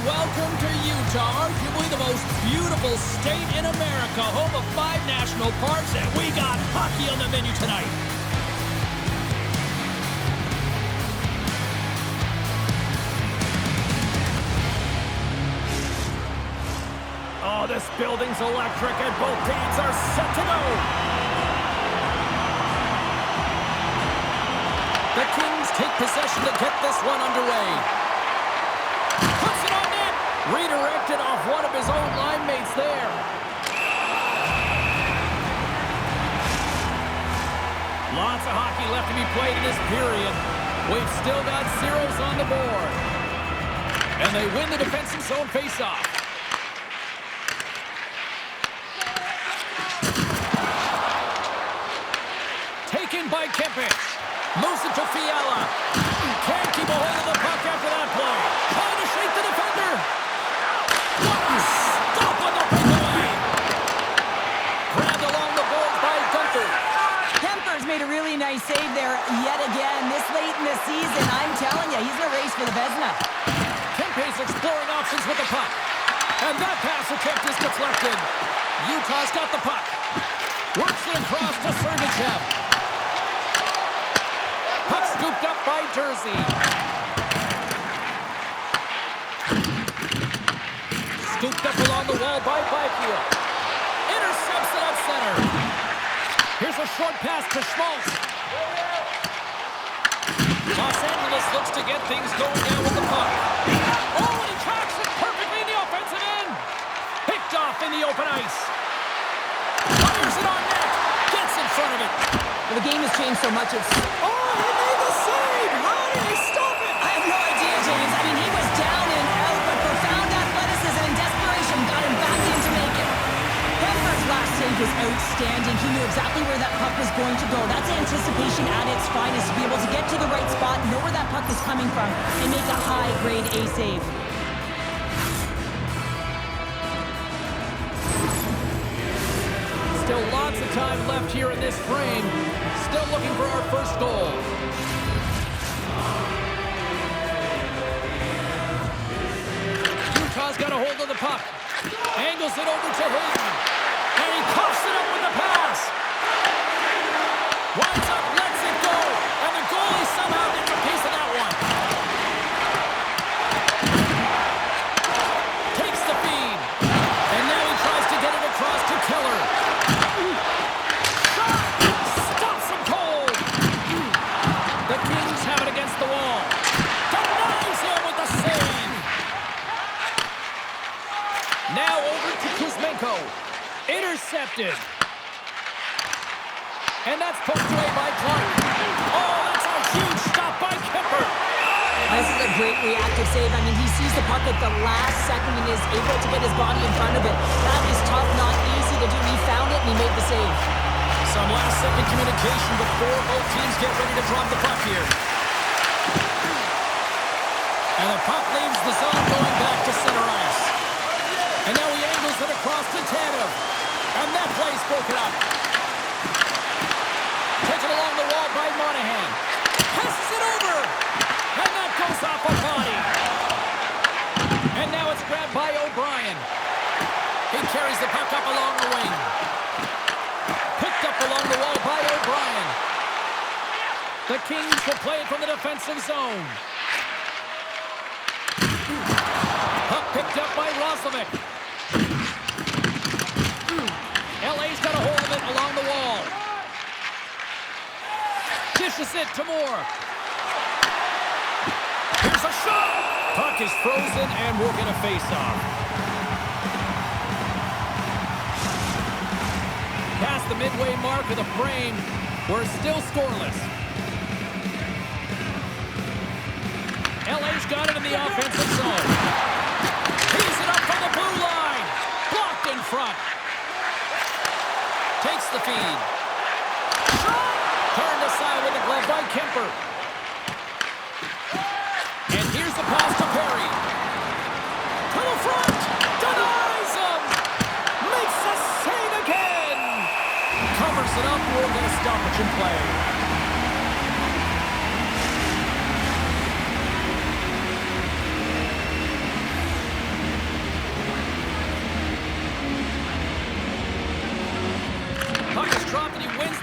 welcome to Utah, arguably the most beautiful state in America, home of 5 national parks, and we got hockey on the menu tonight. Oh, this building's electric, and both teams are set to go. The Kings take possession to get this one underway. Puts it on net. Redirected off one of his own line mates there. Lots of hockey left to be played in this period. We've still got zeros on the board. And they win the defensive zone faceoff. Taken by Kempich. Moves it to Fiala. Can't keep a hold of the puck after that play. Trying to shake the defender. What a stop on the breakaway. Grabbed along the boards by Gunther. Kemper's made a really nice save there yet again. This late in the season, I'm telling you, he's in a race for the Vezina. Kempe's exploring options with the puck. And that pass attempt is deflected. Utah's got the puck. Works it across to Sergachev. Puck scooped up by Jersey. Scooped up along the wall by Byfield. Intercepts it at center. Here's a short pass to Schmaltz. Los Angeles looks to get things going now with the puck. Oh, and he tracks it perfectly in the offensive end. Picked off in the open ice. Fires it on net. Gets in front of it. Well, the game has changed so much, it's... Oh, he made the save! How did he stop it? I have no idea, James. I mean, he was down and out, but profound athleticism and desperation got him back in to make it. Kemper's last save was outstanding. He knew exactly where that puck was going to go. That's anticipation at its finest, to be able to get to the right spot, know where that puck is coming from, and make a high-grade A save. Still lots of time left here in this frame. Still looking for our first goal. Utah's got a hold of the puck. Angles it over to Hayden. And he coughs it up with the pass. Winds up, lets it go. And the goalie somehow gets a piece of that one. Takes the feed. And now he tries to get it across to Keller. Stops him cold. The Kings have it against the wall. Denies him with the save. Now over to Kuzmenko. Intercepted. And that's poked away by Clark. Oh, that's a huge stop by Kemper. This is a great reactive save. I mean, he sees the puck at the last second and is able to get his body in front of it. That is tough, not easy to do. He found it and he made the save. Some last-second communication before both teams get ready to drop the puck here. And the puck leaves the zone going back to center ice. And now he angles it across to Tanev. And that play's broken up. Taken along the wall by Monahan. Passes it over. And that goes off a body. And now it's grabbed by O'Brien. He carries the puck up along the wing. Picked up along the wall by O'Brien. The Kings will play it from the defensive zone. Puck picked up by Roslovic. LA's got a hold of it along the wall. Dishes it to Moore. Here's a shot. Puck is frozen and we're going to face off. Past the midway mark of the frame, we're still scoreless. LA's got it in the offensive zone. Tees it up from the blue line. Blocked in front. Takes the feed. Shot! Turned aside with the glove by Kemper. And here's the pass to Perry. To the front. Denies him. Makes the save again. Covers it up. We're going to stoppage in play.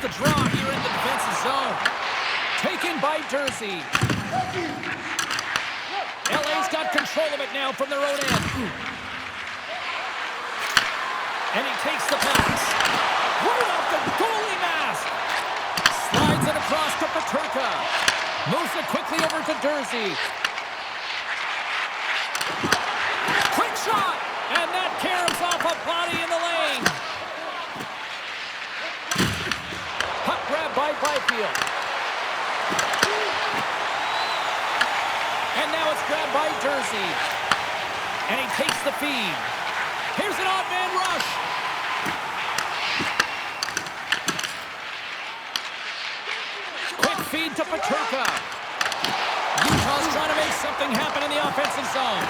the draw here in the defensive zone. Taken by Jersey. LA's got control of it now from their own end. And he takes the pass. Right off the goalie mask. Slides it across to Peterka. Moves it quickly over to Jersey. Quick shot. And that caroms off a body in the lane. Puck grab by Byfield. And now it's grabbed by Jersey. And he takes the feed. Here's an odd man rush. Quick feed to Peterka. Utah's trying to make something happen in the offensive zone.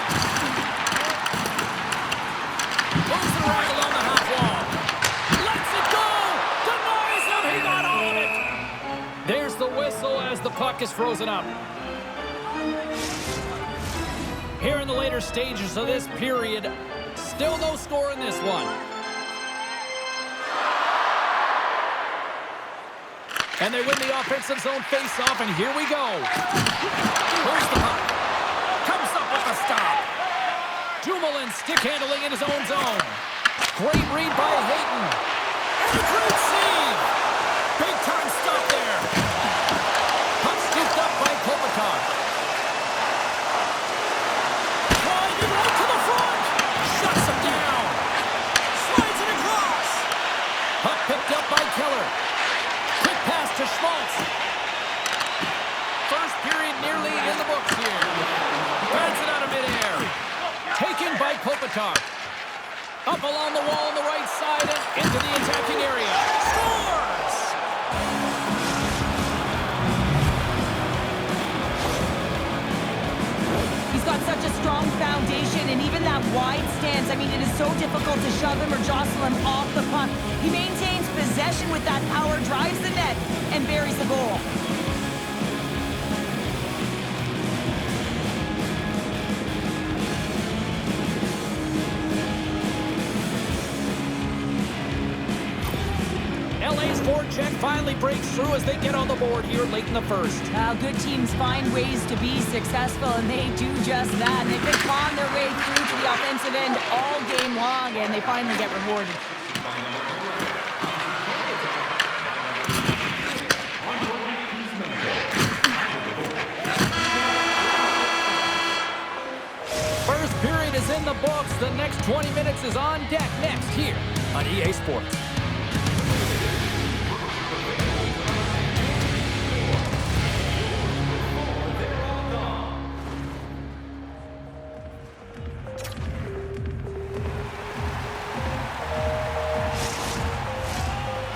Moves the ride along the half wall. Lets it go. Denies him. He got all of it. There's the whistle as the puck is frozen up. Here in the later stages of this period, still no score in this one. And they win the offensive zone face-off, and here we go. Where's the puck? Comes up with a stop. Dumoulin stick handling in his own zone. Great read by Hayton. And a great save. Big time stop there. Puck scooped up by Kopitar. Driving right to the front. Shuts him down. Slides it across. Puck picked up by Keller. Quick pass to Schmaltz. First period nearly in the books here. Bats it out of midair. Taken by Kopitar. Up along the wall on the right side and into the attacking area. Scores! He's got such a strong foundation, and even that wide stance, I mean, it is so difficult to shove him or jostle him off the puck. He maintains possession with that power, drives the net, and buries the goal. LA's forecheck finally breaks through as they get on the board here late in the first. Good teams find ways to be successful, and they do just that. And they've been clawing their way through to the offensive end all game long, and they finally get rewarded. First period is in the books. The next 20 minutes is on deck next here on EA Sports.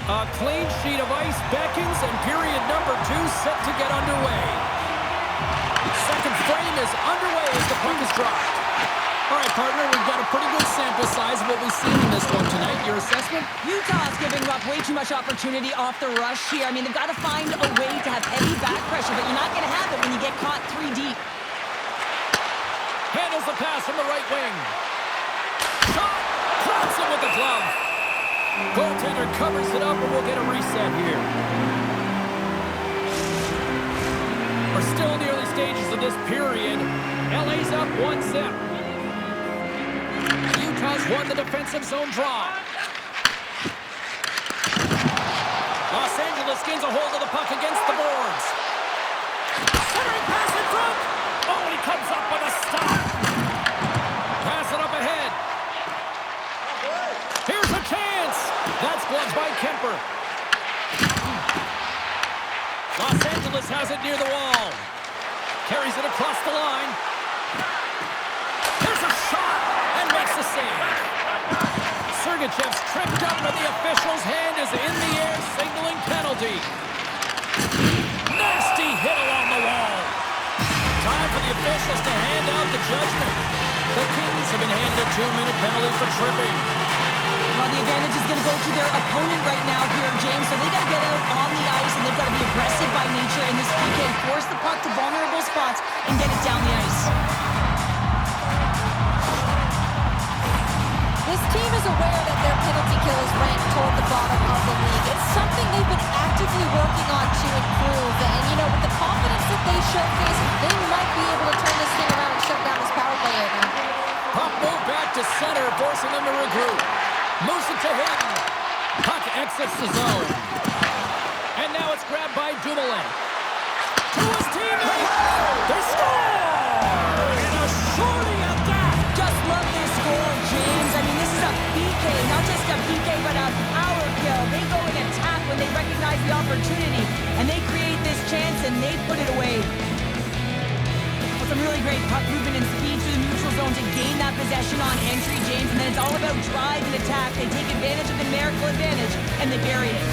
A clean sheet of ice beckons, and period number 2 set to get underway. Second frame is underway as the puck is dropped. All right, partner, we've got a pretty good sample size of what we've seen in this one tonight. Your assessment? Utah's giving up way too much opportunity off the rush here. I mean, they've got to find a way to have heavy back pressure, but you're not going to have it when you get caught 3 deep. Handles the pass from the right wing. Shot! Cracks it with the glove. Goaltender covers it up, and we'll get a reset here. We're still in the early stages of this period. LA's up 1-0. Utah's won the defensive zone draw. Los Angeles gains a hold of the puck against the boards. Centering pass in front. Oh, and he comes up with a stop. Pass it up ahead. Here's a chance. That's blocked by Kemper. Los Angeles has it near the wall. Carries it across the line. Here's a shot and makes the save. Sergachev's tripped up, and the official's hand is in the air, signaling penalty. Nasty hit along the wall. Time for the officials to hand out the judgment. The Kings have been handed a 2-minute penalty for tripping. Well, the advantage is going to go to their opponent right now here, James, so they got to get out on the ice, and they've got to be aggressive by nature in this PK, force the puck to vulnerable spots, and get it down the ice. This team is aware that their penalty kill is ranked toward the bottom of the league. It's something they've been actively to him. Puck exits the zone. And now it's grabbed by Dumoulin. To his teammate. They score! And a shorty at that. Just love this goal, James. I mean, this is a PK. Not just a PK, but a power kill. They go and attack when they recognize the opportunity. And they create this chance, and they put it away. Some really great puck movement and speed through the neutral zone to gain that possession on entry, James. And then it's all about drive and attack. They take advantage of the numerical advantage, and they bury it.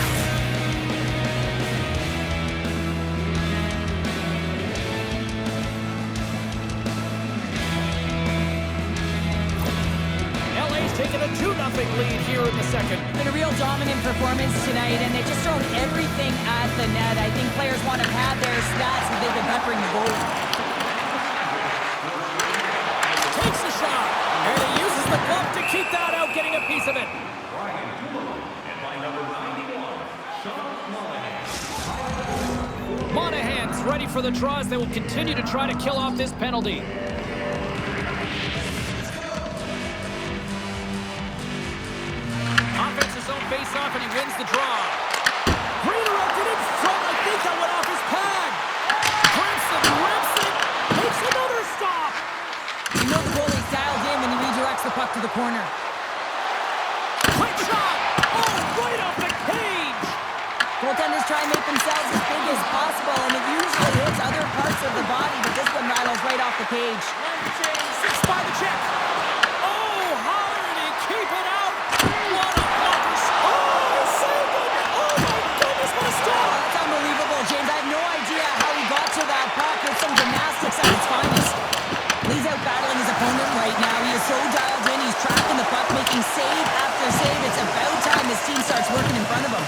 LA's taking a 2-0 lead here in the second. Been a real dominant performance tonight, and they've just thrown everything at the net. I think players want to pad their stats as they've been peppering the goal. Takes the shot, and he uses the glove to keep that out, getting a piece of it. Monahan's ready for the draws. They will continue to try to kill off this penalty. Offensive zone face-off, and he wins the draw. Redirected in front. I think that went off his pad. Crimson rips it. Takes another stop. You know the goalie's dialed in when he redirects the puck to the corner. Quick shot! Oh, right off the cage! Goaltenders try and make themselves as big as possible, and it usually hits other parts of the body, but this one rattles right off the cage. Six by the check. Oh, how did he keep it out? What a blocker! Oh, he saved it! Oh my goodness, what a Oh, stop! that's unbelievable, James. I have no idea how he got to that puck. It's some gymnastics at its finest. He's out battling his opponent right now. He is so dialed in. He's tracking the puck, making save after save. It's about time his team starts working in front of him.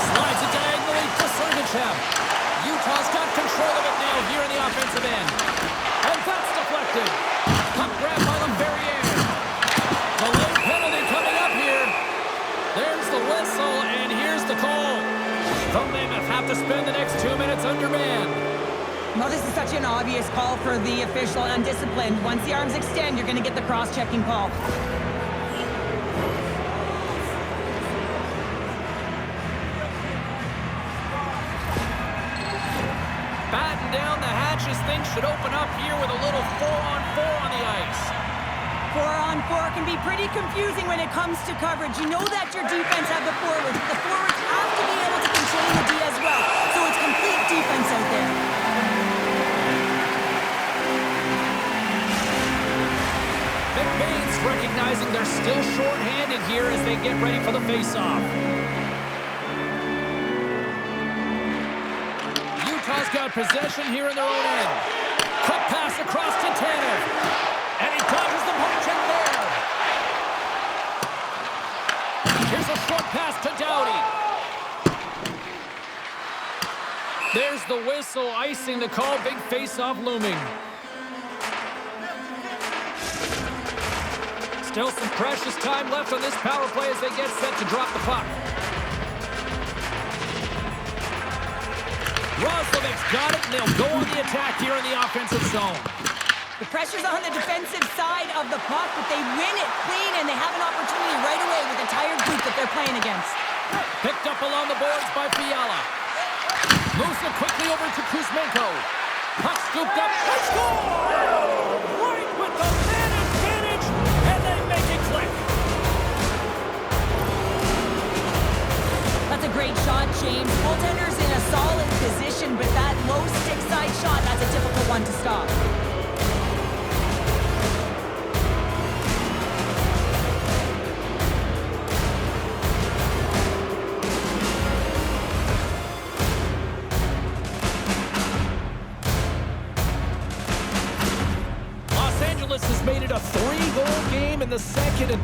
Slides it diagonally to Sergachev. Utah's got control of it now here in the offensive end. And that's deflected. Puck grab by Lemverrier. The late penalty coming up here. There's the whistle, and here's the call. The Mammoth have to spend the next 2 minutes undermanned. Well, this is such an obvious call for the official, undisciplined. Once the arms extend, you're going to get the cross-checking call. Batten down the hatches. Things should open up here with a little 4-on-4 on the ice. 4-on-4 can be pretty confusing when it comes to coverage. You know that your defense have the forwards. The forwards have to be able to contain the D as well. So it's complete defense out there. McBain's recognizing they're still short-handed here as they get ready for the face-off. Utah's got possession here in their own end. Cut pass across to Tanev. And he dodges the poke check there. Here's a short pass to Doughty. There's the whistle, icing the call. Big face-off looming. Still some precious time left on this power play as they get set to drop the puck. Roslovic's got it, and they'll go on the attack here in the offensive zone. The pressure's on the defensive side of the puck, but they win it clean, and they have an opportunity right away with the tired group that they're playing against. Picked up along the boards by Fiala. Moves it quickly over to Kuzmenko. Puck scooped up. They score! Right with the man advantage, and they make it click. That's a great shot, James. Goaltender's in a solid position, but that low stick side shot, that's a difficult one to stop. Los Angeles has made it a 3-goal game in the second, and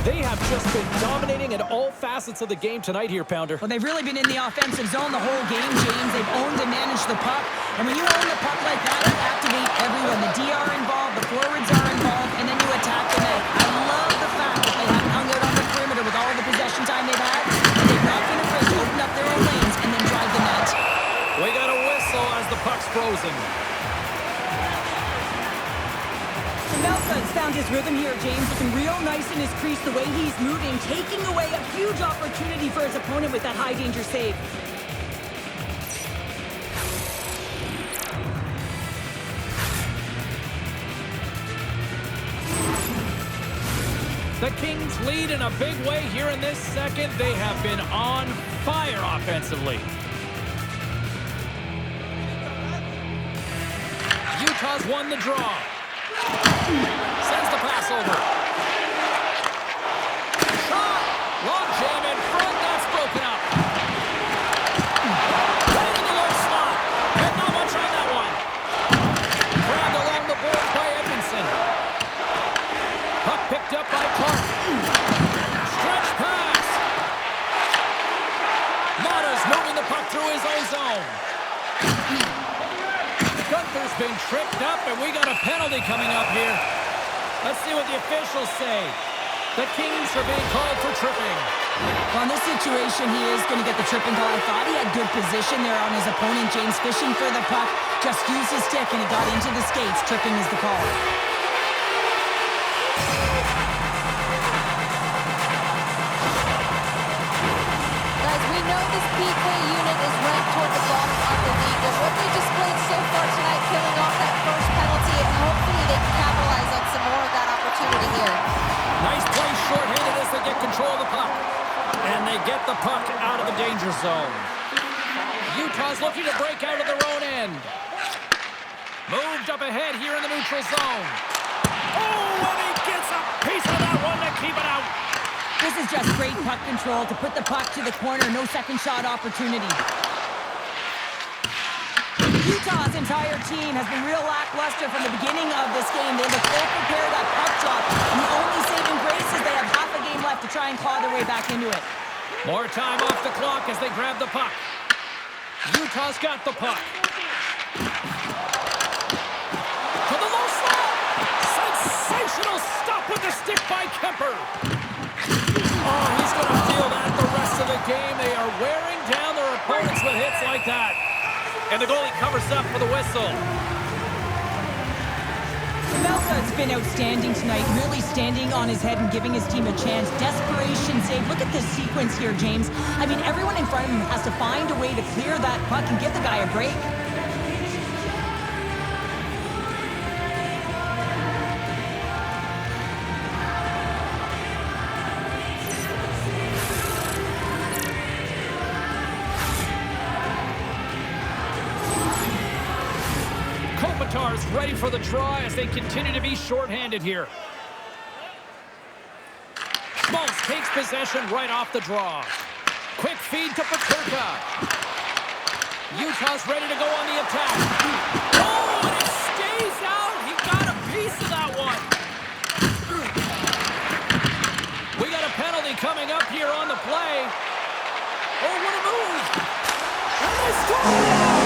they have just been dominating in all facets of the game tonight here, Pounder. Well, they've really been in the offensive zone the whole game, James. They've owned and managed the puck. And when you own the puck like that, you activate everyone. The D are involved, the forwards are involved, and then you attack the net. I love the fact that they haven't hung out on the perimeter with all of the possession time they've had. They've not been afraid to open up their own lanes and then drive the net. We got a whistle as the puck's frozen. The Melkas found his rhythm here, James. Looking real nice in his crease, the way he's moving, taking away a huge opportunity for his opponent with that high-danger save. The Kings lead in a big way here in this second. They have been on fire offensively. Utah's won the draw. Sends the pass over. Shot! Long jam in front. That's broken up. Right into the low slot. And not much on that one. Grabbed along the board by Edmondson. Puck picked up by Clark. Stretch pass. Mata's moving the puck through his own zone. Gunther's been tripped up, and we got a penalty coming up here. Let's see what the officials say. The Kings are being called for tripping. Well, in this situation, he is going to get the tripping call. I thought he had good position there on his opponent. James fishing for the puck. Just used his stick, and it got into the skates. Tripping is the call. Guys, we know this PK unit is ranked toward the bottom of the league, but what they displayed so far tonight, killing off that first penalty, and hopefully they can capitalize on some more of that opportunity here. Nice play shorthanded as they get control of the puck. And they get the puck out of the danger zone. Utah's looking to break out of their own end. Moved up ahead here in the neutral zone. Oh, and he gets a piece of that one to keep it out. This is just great puck control to put the puck to the corner. No second shot opportunity. Utah's entire team has been real lackluster from the beginning of this game. They look ill-prepared at puck drop. And the only saving grace is they have half a game left to try and claw their way back into it. More time off the clock as they grab the puck. Utah's got the puck. To the low slot. Sensational stop with the stick by Kemper. Oh, he's going to feel that the rest of the game. They are wearing down their opponents with hits like that. And the goalie covers up for the whistle. Melka's been outstanding tonight, really standing on his head and giving his team a chance. Desperation save. Look at this sequence here, James. I mean, everyone in front of him has to find a way to clear that puck and give the guy a break. Kopitar's ready for the try as they continue to be shorthanded here. Schmaltz takes possession right off the draw. Quick feed to Peterka. Utah's ready to go on the attack. Oh, and it stays out. He got a piece of that one. We got a penalty coming up here on the play. Oh, what a move. And they score!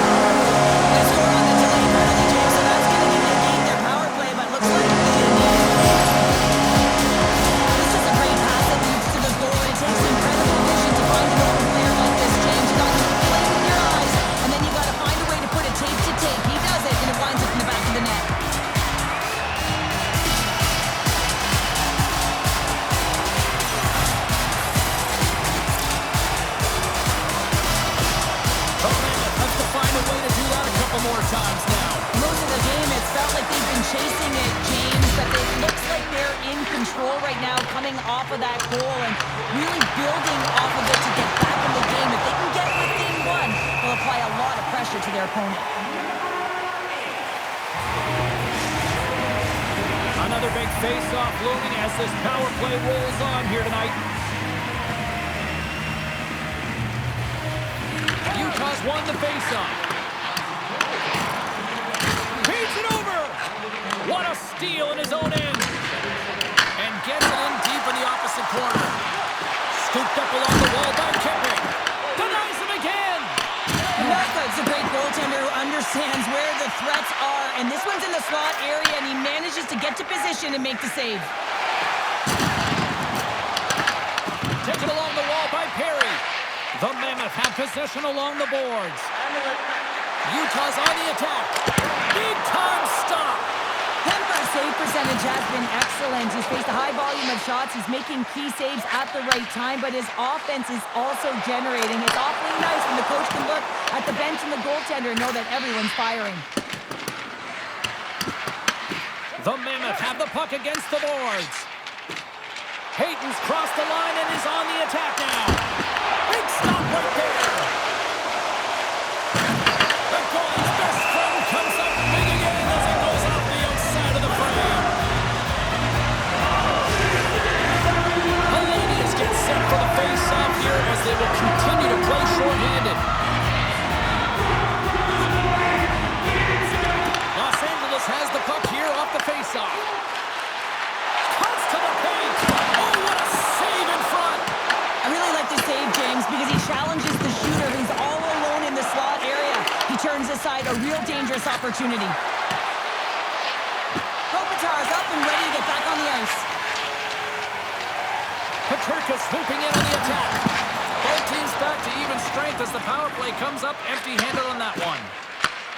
More times now. Most of the game, it's felt like they've been chasing it, James, but it looks like they're in control right now, coming off of that goal and really building off of it to get back in the game. If they can get within one, they'll apply a lot of pressure to their opponent. Another big face-off looming as this power play rolls on here tonight. Utah's won the face-off. Beats it over! What a steal in his own end! And gets it in deep in the opposite corner. Scooped up along the wall by Kemper. Denies him again! Melka's a great goaltender who understands where the threats are, and this one's in the slot area, and he manages to get to position and make the save. Taken along the wall by Perry. The Mammoth have possession along the boards. Utah's on the attack. Big time stop. Kemper's save percentage has been excellent. He's faced a high volume of shots. He's making key saves at the right time, but his offense is also generating. It's awfully nice when the coach can look at the bench and the goaltender and know that everyone's firing. The Mammoth have the puck against the boards. Hayton's crossed the line and is on the attack now. Big stop right there. The goalie's best friend comes up big again as it goes off the outside of the frame. Hellenius gets set for the face-off here as they will continue to play shorthanded. Los Angeles has the puck here off the face-off. Cuts to the paint. Oh, what a save in front. I really like this save, James, because he challenges the shooter who's all alone in the slot area. He turns aside a real dangerous opportunity. Kopitar's up and ready to get back on the ice. Petrarca swooping in on the attack. Both teams back to even strength as the power play comes up empty-handed on that one.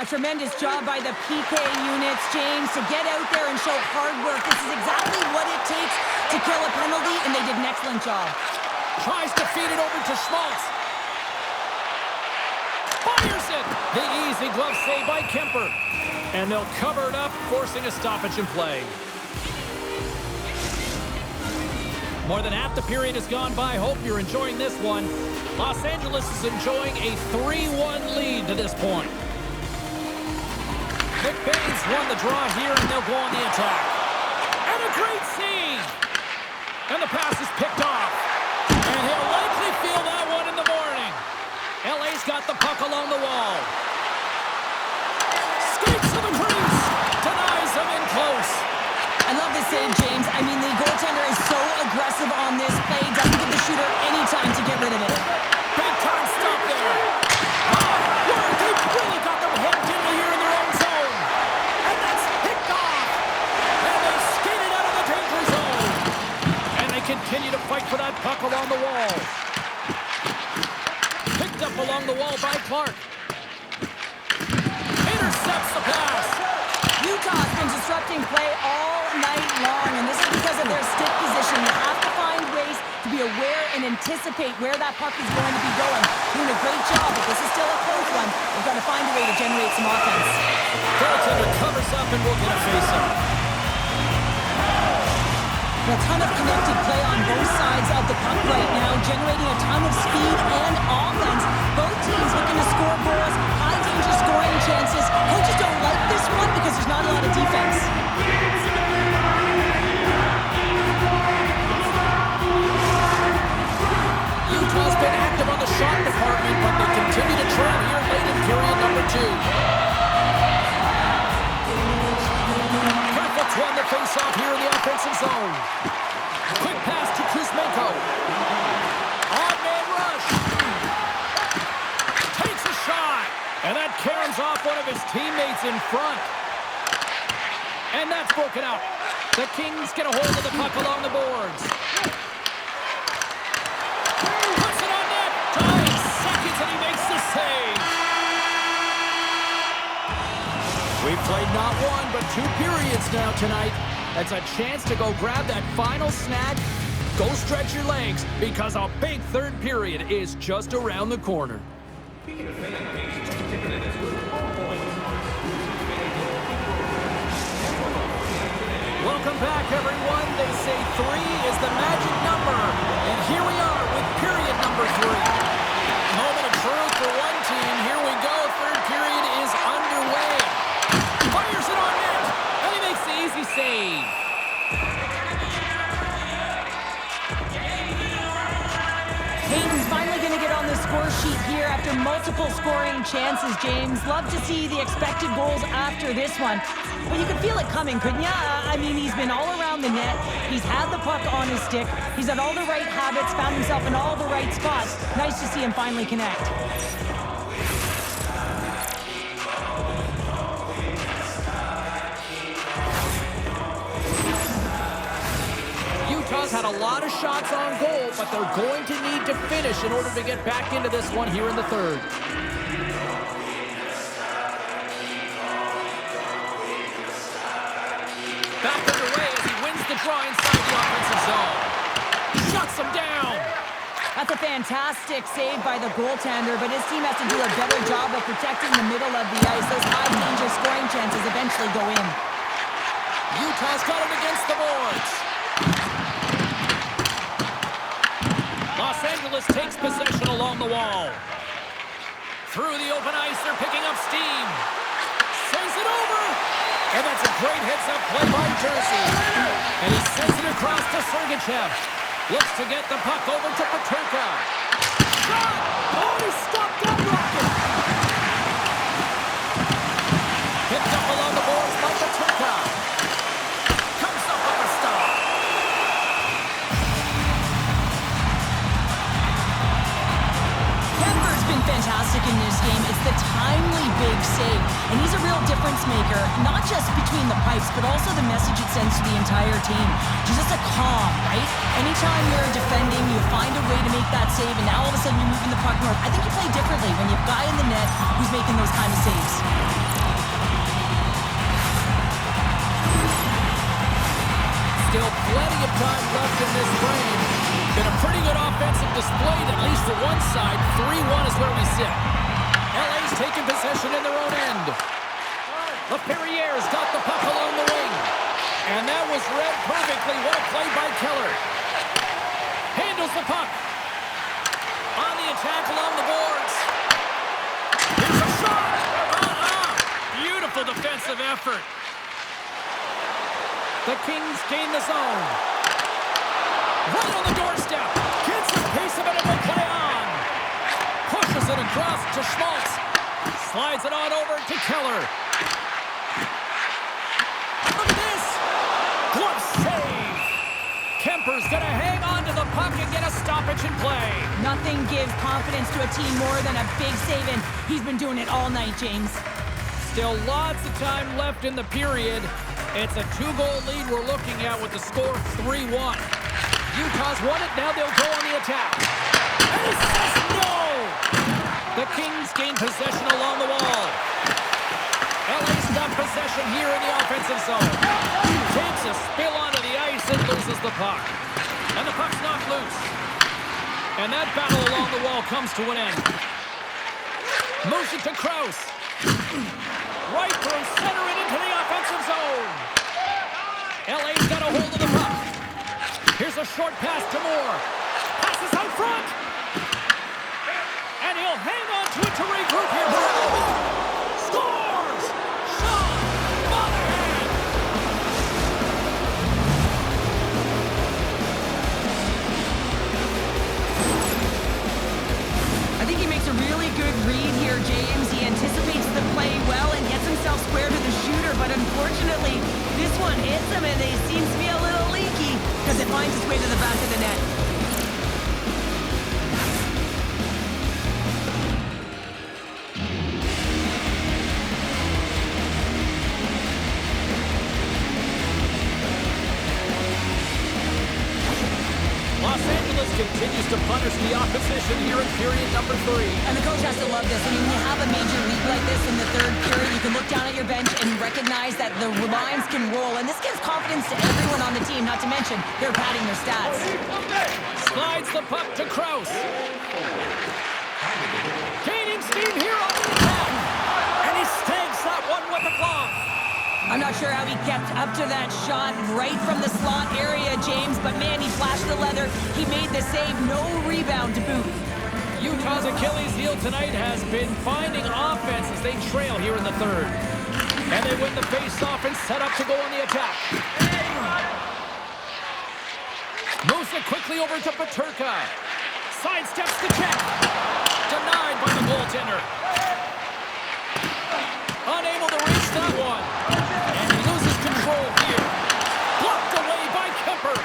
A tremendous job by the PK units, James, to get out there and show hard work. This is exactly what it takes to kill a penalty, and they did an excellent job. Tries to feed it over to Schmaltz. Fires it! The easy glove save by Kemper. And they'll cover it up, forcing a stoppage in play. More than half the period has gone by. Hope you're enjoying this one. Los Angeles is enjoying a 3-1 lead to this point. McBain's won the draw here, and they'll go on the attack. And a great save! And the pass is picked off. And he'll likely feel that one in the morning. LA's got the puck along the wall. Skates to the crease. Denies him in close. I love this save, James. I mean, the goaltender is so aggressive on this play. Doesn't give the shooter any time to get rid of it. Big time stop there. They've really got them hemmed in here in their own zone. And that's picked off. And they skated out of the danger zone. And they continue to fight for that puck along the wall. Picked up along the wall by Clark. Intercepts the pass. Utah's been disrupting play all night long, and this is because of their stick position. You have to find ways to be aware and anticipate where that puck is going to be going. Doing a great job, but this is still a close one. They've got to find a way to generate some offense. Goaltender covers up and we'll get a face-off. A ton of connected play on both sides of the puck right now, generating a ton of speed and offense. Both teams looking to score goals, high danger scoring chances. Coaches don't like this one because there's not a lot of defense. Utah's been active on the shot department, but they continue to trail here late in period number 2. Kerfoot's won the face-off here in the offensive zone. Quick pass to Kuzmenko. On-man rush. Takes a shot. And that caroms off one of his teammates in front. And that's broken out. The Kings get a hold of the puck along the boards. Puts it on net. 9 seconds and he makes the save. We've played not one, but 2 periods now tonight. That's a chance to go grab that final snag. Go stretch your legs because a big third period is just around the corner. Welcome back, everyone. They say 3 is the magic number. And here we are with period number 3. Moment of truth for one team. Here we go. Third period is underway. Fires it on net. And he makes the easy save. Hayton's finally going to get on the score sheet here after multiple scoring chances, James. Love to see the expected goals after this one. But you could feel it coming, couldn't you? I mean, he's been all around the net. He's had the puck on his stick. He's had all the right habits, found himself in all the right spots. Nice to see him finally connect. Utah's had a lot of shots on goal, but they're going to need to finish in order to get back into this one here in the third. draw inside the offensive zone. Shuts him down. That's a fantastic save by the goaltender, but his team has to do a better job of protecting the middle of the ice. Those high-danger scoring chances eventually go in. Utah's got it against the boards. Los Angeles takes possession along the wall. Through the open ice, they're picking up steam. Sends it over. And that's a great heads-up play by Jersey. And he sends it across to Sergachev. Looks to get the puck over to Peterka. Shot! Oh, he stopped that rocket! Picked up along the boards by Peterka. Comes up with a stop. Kemper's been fantastic in this game. It's the timely big save. And he's a real difference maker, not just between the pipes, but also the message it sends to the entire team. Just a calm, right? Anytime you're defending, you find a way to make that save, and now all of a sudden you're moving the puck north. I think you play differently when you have a guy in the net who's making those kind of saves. Still plenty of time left in this frame. Been a pretty good offensive display, at least for one side. 3-1 is where we sit. LA's taking possession in their own end. LaPerriere's got the puck along the wing. And that was read perfectly. What a play by Keller. Handles the puck. On the attack along the boards. Here's a shot. Beautiful defensive effort. The Kings gain the zone. Right on the doorstep. Gets a piece of it and will play on. Pushes it across to Schmaltz. Slides it on over to Keller. Look at this. Glove save. Kemper's going to hang on to the puck and get a stoppage in play. Nothing gives confidence to a team more than a big save, and he's been doing it all night, James. Still lots of time left in the period. It's a 2-goal lead we're looking at with the score 3-1. Utah's won it. Now they'll go on the attack. And he says no! The Kings gain possession along the wall. LA's got possession here in the offensive zone. Takes a spill onto the ice and loses the puck. And the puck's knocked loose. And that battle along the wall comes to an end. Moves it to Krause. Right through center and into the offensive zone. LA's got a hold of the puck. Here's a short pass to Moore. Passes out front. And he'll hang on to it to regroup here. Scores! Sean Monahan! I think he makes a really good read here, James. He anticipates the play well and gets himself square to the shooter, but unfortunately, this one hits him and it seems to be a little leaky because it finds its way to the back of the net. Los Angeles continues to punish the opposition here in period number 3. And the coach has to love this. I mean, when you have a major lead like this in the third period, you can look down at your bench and recognize that the lines can roll. And this gives confidence to everyone on the team, not to mention they're padding their stats. Slides the puck to Krause. Gaining steam here on the attack. And he stags that one with the glove. I'm not sure how he kept up to that shot right from the slot area, James, but man, he flashed the leather. He made the save, no rebound to boot. Utah's Achilles heel tonight has been finding offense as they trail here in the third. And they win the face-off and set up to go on the attack. Moves it quickly over to Peterka. Sidesteps the check. Denied by the goaltender. Unable to reach that one. And he loses control here. Blocked away by Kemper.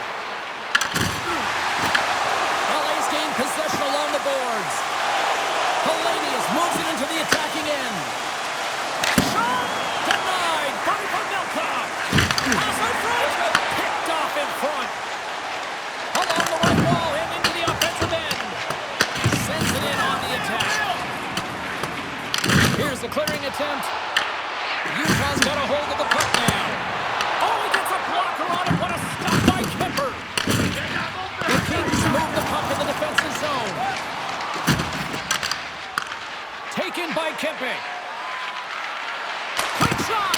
LA's gained possession along the boards. Hellenius moves it into the attacking end. Shot! Denied by Pavelka. Pass in front. Picked off in front. Along the right wall and into the offensive end. Sends it in on the attack. Here's the clearing attempt. Utah's got a hold of the puck now. Oh, he gets a blocker on it. What a stop Taken by Kempe. Quick shot!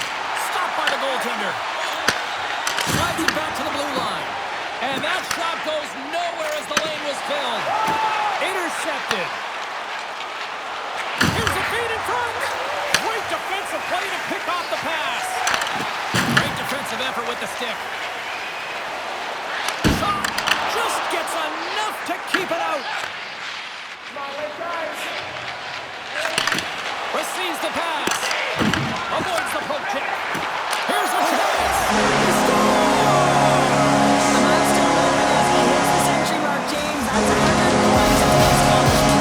Stopped by the goaltender. Slides it back to the blue line. And that shot goes nowhere as the lane was filled. Intercepted. Here's a feed in front. Great defensive play to pick off the pass. Great defensive effort with the stick. Shot just gets enough to keep it out. Receives the pass. Avoids the poke check. Here's a chance. He scores! A milestone moment as he hits the century mark, James. That's 100 points of his accomplishment.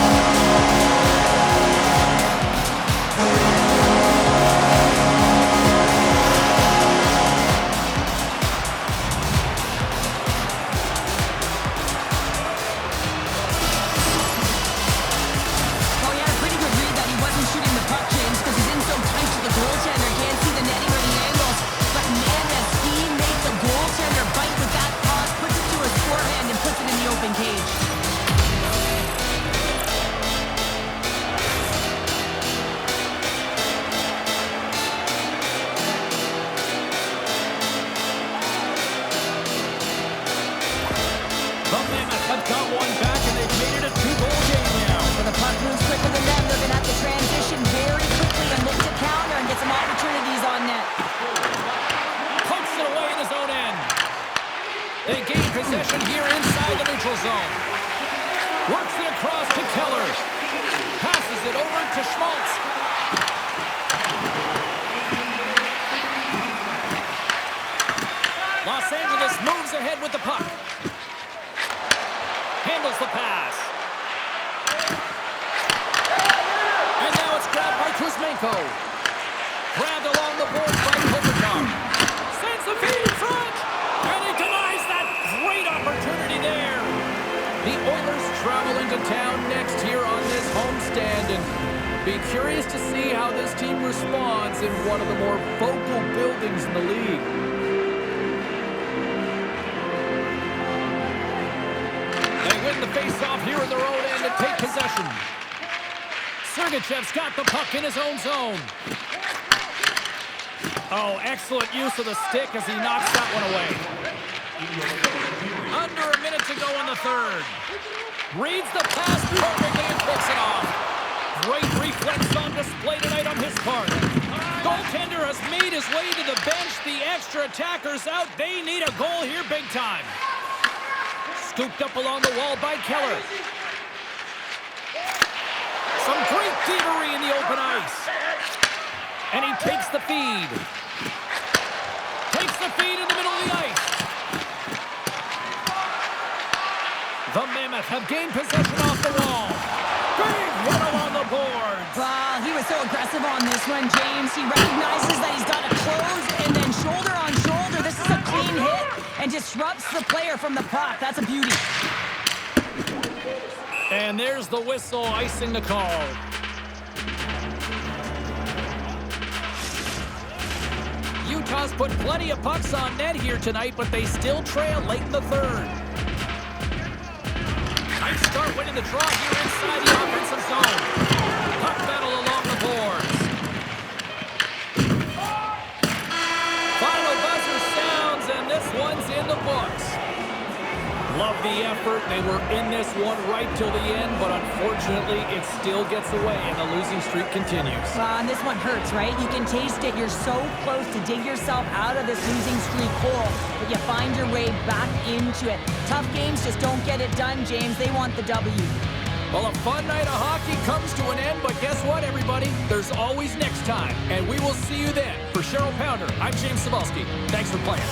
Well, he had a pretty good read that he wasn't shooting the puck, James, because he's in so tight to the goaltender. Can't see the netting or the angles. But man, does he make the goaltender bite with that toss, puts it to his forehand, and puts it in the open cage. The Mammoth have got one back, and they've made it a 2-goal game now. When the puck moves quicker than them, they're going to have to transition very quickly and look to counter and get some opportunities on net. Pumps it away in his own end. They gain possession here inside the neutral zone. Works it across to Keller. Passes it over to Schmaltz. Los Angeles moves ahead with the puck. Handles the pass. And now it's grabbed by Kuzmenko. Grabbed along the boards by Kopitar. Sends the feed in front. And he denies that great opportunity there. The Oilers travel into town next here on this homestand. And be curious to see how this team responds in one of the more vocal buildings in the league. The face-off here in their own end to take possession. Sergachev's got the puck in his own zone. Oh, excellent use of the stick as he knocks that one away. Under a minute to go in the third. Reads the pass perfectly and picks it off. Great reflex on display tonight on his part. Goaltender has made his way to the bench. The extra attackers out. They need a goal here big time. Scooped up along the wall by Keller. Some great thievery in the open ice. And he takes the feed. Takes the feed in the middle of the ice. The Mammoth have gained possession off the wall. Big hit along the boards. Well, he was so aggressive on this one, James. He recognizes that he's got to close and then shoulder on shoulder. This is a clean hit and disrupts the player from the puck. That's a beauty. And there's the whistle icing the call. Utah's put plenty of pucks on net here tonight, but they still trail late in the third. Nice start winning the draw here inside the offensive zone. Puck battle along the boards. Final buzzer sounds, and this one's in the books. Love the effort. They were in this one right till the end, but unfortunately, it still gets away, and the losing streak continues. And this one hurts, right? You can taste it. You're so close to dig yourself out of this losing streak hole, but you find your way back into it. Tough games just don't get it done, James. They want the W. Well, a fun night of hockey comes to an end, but guess what, everybody? There's always next time, and we will see you then. For Cheryl Pounder, I'm James Cebulski. Thanks for playing.